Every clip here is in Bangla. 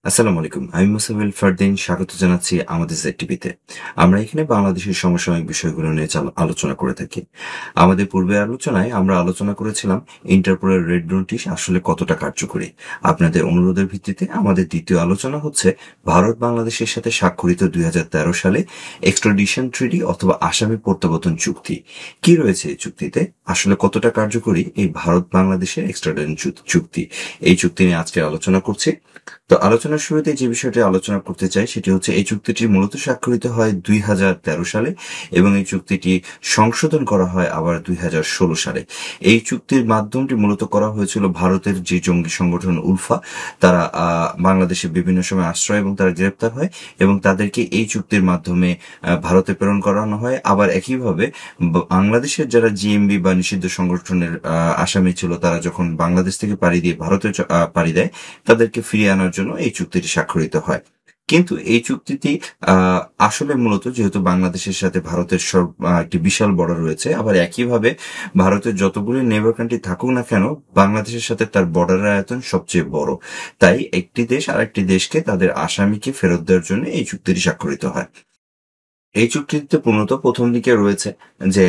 আসসালামু আলাইকুম। আমি মুসাবিল ফারদিন স্বাগত জানাচ্ছি আমাদের জেড-টিভিতে। আমরা এখানে বাংলাদেশের সমসাময়িক বিষয়গুলো নিয়ে আলোচনা করে থাকি। আমাদের পূর্বের আলোচনায় আমরা আলোচনা করেছিলাম ইন্টারপোলের রেড নোটিশ আসলে কতটা কার্যকরী। আপনাদের অনুরোধের ভিত্তিতে আমাদের দ্বিতীয় আলোচনা হচ্ছে ভারত বাংলাদেশের সাথে স্বাক্ষরিত 2013 সালে এক্সট্রাডিশন ট্রিটি অথবা আসামি প্রত্যাবর্তন চুক্তি। কি রয়েছে এই চুক্তিতে? আসলে কতটা কার্যকরী এই ভারত বাংলাদেশের এক্সট্রাডিশন চুক্তি? এই চুক্তি নিয়ে আজকে আলোচনা করছি। তো আলোচনার শুরুতে যে বিষয়টি আলোচনা করতে চাই সেটি হচ্ছে এই চুক্তিটি মূলত স্বাক্ষরিত হয় 2013 সালে এবং এই চুক্তিটি সংশোধন করা হয় আবার 2016 সালে। এই চুক্তির মাধ্যমটি মূলত করা হয়েছিল ভারতের যে জঙ্গি সংগঠন উলফা, তারা বাংলাদেশে বিভিন্ন সময় আশ্রয় এবং তারা গ্রেপ্তার হয় এবং তাদেরকে এই চুক্তির মাধ্যমে ভারতে প্রেরণ করানো হয়। আবার একইভাবে বাংলাদেশের যারা জিএমবি বা নিষিদ্ধ সংগঠনের আসামি ছিল, তারা যখন বাংলাদেশ থেকে পাড়ি দিয়ে ভারতে পাড়ি দেয়, তাদেরকে ফিরিয়ে আনার জন্য এই চুক্তিটি স্বাক্ষরিত হয়। কিন্তু এই চুক্তিটি আসলে মূলত যেহেতু বাংলাদেশের সাথে ভারতের একটি বিশাল বর্ডার রয়েছে, আবার একইভাবে ভারতের যতগুলি নেবার কান্ট্রি থাকুক না কেন, বাংলাদেশের সাথে তার বর্ডারের আয়তন সবচেয়ে বড়। তাই একটি দেশ আরেকটি দেশকে তাদের আসামিকে ফেরত দেওয়ার জন্য এই চুক্তিটি স্বাক্ষরিত হয়। এই চুক্তিতে মূলত প্রথম দিকে রয়েছে যে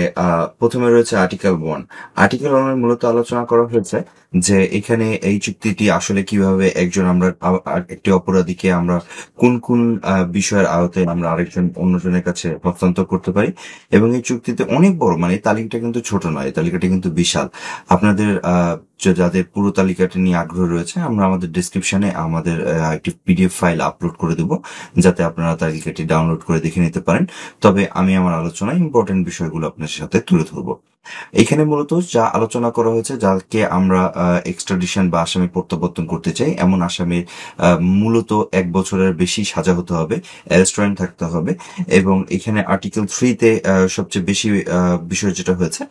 প্রথমে রয়েছে আর্টিকেল 1। আর্টিকেল 1 মূলত আলোচনা করা হয়েছে যে এখানে এই চুক্তিটি আসলে কিভাবে একজন আমরা একটি অপরাধীকে আমরা কোন কোন বিষয়ের আওতায় আমরা আরেকজন অন্যজনের কাছে হস্তান্তর করতে পারি। এবং এই চুক্তিতে অনেক বড়, মানে এই তালিকাটা কিন্তু ছোট নয়, এই তালিকাটা কিন্তু বিশাল। আপনাদের যাদের পুরো তালিকাটি নিয়ে আগ্রহ রয়েছে, আমরা আমাদের ডিসক্রিপশনে আমাদের একটি পিডিএফ ফাইল আপলোড করে দেবো, যাতে আপনারা তালিকাটি ডাউনলোড করে দেখে নিতে পারেন। তবে আমি আমার আলোচনায় ইম্পর্টেন্ট বিষয়গুলো আপনার সাথে তুলে ধরবো। এখানে মূলত যা আলোচনা করা হয়েছে, যাকে আমরা এক্সট্রাডিশন বা আসামি প্রত্যাবর্তন করতে চাই, এমন আসামির মূলত 1 বছরের বেশি সাজা হতে হবে, অ্যারেস্ট ওয়ারেন্ট থাকতে হবে। এবং এখানে আর্টিকেল 3-তে সবচেয়ে বেশি বিষয় যেটা হয়েছে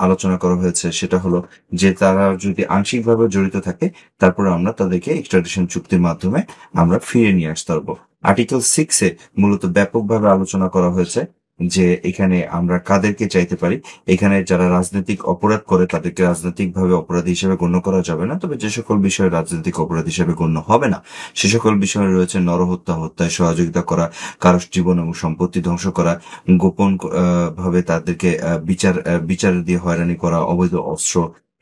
আলোচনা করা হয়েছে সেটা হলো যে তারা যদি আংশিকভাবে জড়িত থাকে, তারপরে আমরা তাদেরকে এক্সট্রাডিশন চুক্তির মাধ্যমে আমরা ফিরিয়ে নিয়ে আসতে পারবো। আর্টিকেল 6-এ মূলত ব্যাপকভাবে আলোচনা করা হয়েছে যে এখানে আমরা কাদেরকে চাইতে পারি। এখানে যারা রাজনৈতিক অপরাধ করে তাদেরকে রাজনৈতিকভাবে অপরাধী হিসেবে গণ্য করা যাবে না, তবে যে সকল বিষয়ে রাজনৈতিক অপরাধ হিসেবে গণ্য হবে না সে সকল বিষয়ে রয়েছে নরহত্যা, হত্যায় সহযোগিতা করা, কারো জীবন এবং সম্পত্তি ধ্বংস করা, গোপন ভাবে তাদেরকে বিচার দিয়ে হয়রানি করা, অবৈধ অস্ত্র,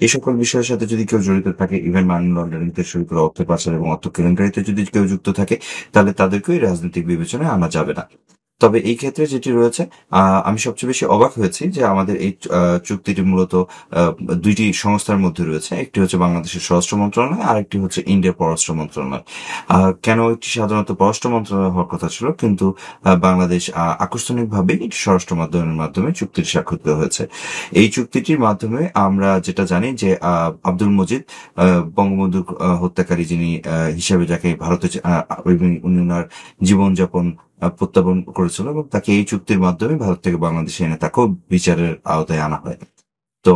এই সকল বিষয়ের সাথে যদি কেউ জড়িত থাকে, ইভেন মানি লন্ডারিং থেকে শুরু করে অর্থ পাচার এবং অর্থ কেলেঙ্কারিতে যদি কেউ যুক্ত থাকে, তাহলে তাদেরকেও এই রাজনৈতিক বিবেচনায় আনা যাবে না। তবে এই ক্ষেত্রে যেটি রয়েছে, আমি সবচেয়ে বেশি অবাক হয়েছি যে আমাদের এই চুক্তিটি মূলত দুইটি সংস্থার মধ্যে রয়েছে। একটি হচ্ছে বাংলাদেশের স্বরাষ্ট্র মন্ত্রণালয়, আর একটি হচ্ছে ইন্ডিয়ার পররাষ্ট্র মন্ত্রণালয়। কেন এটি সাধারণত পররাষ্ট্র মন্ত্রণালয় হওয়ার কথা ছিল, কিন্তু বাংলাদেশ আকস্মিকভাবে এটি স্বরাষ্ট্র মাধ্যমের মাধ্যমে চুক্তিটি স্বাক্ষরিত হয়েছে। এই চুক্তিটির মাধ্যমে আমরা যেটা জানি যে আব্দুল মজিদ, বঙ্গবন্ধু হত্যাকারী যিনি হিসাবে যাকে ভারতে উনি ওনার জীবনযাপন প্রত্যাবর্তন করেছিল এবং তাকে এই চুক্তির মাধ্যমে ভারত থেকে বাংলাদেশে এনে তাকেও বিচারের আওতায় আনা হয়। তো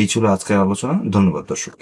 এই ছিল আজকের আলোচনা। ধন্যবাদ দর্শককে।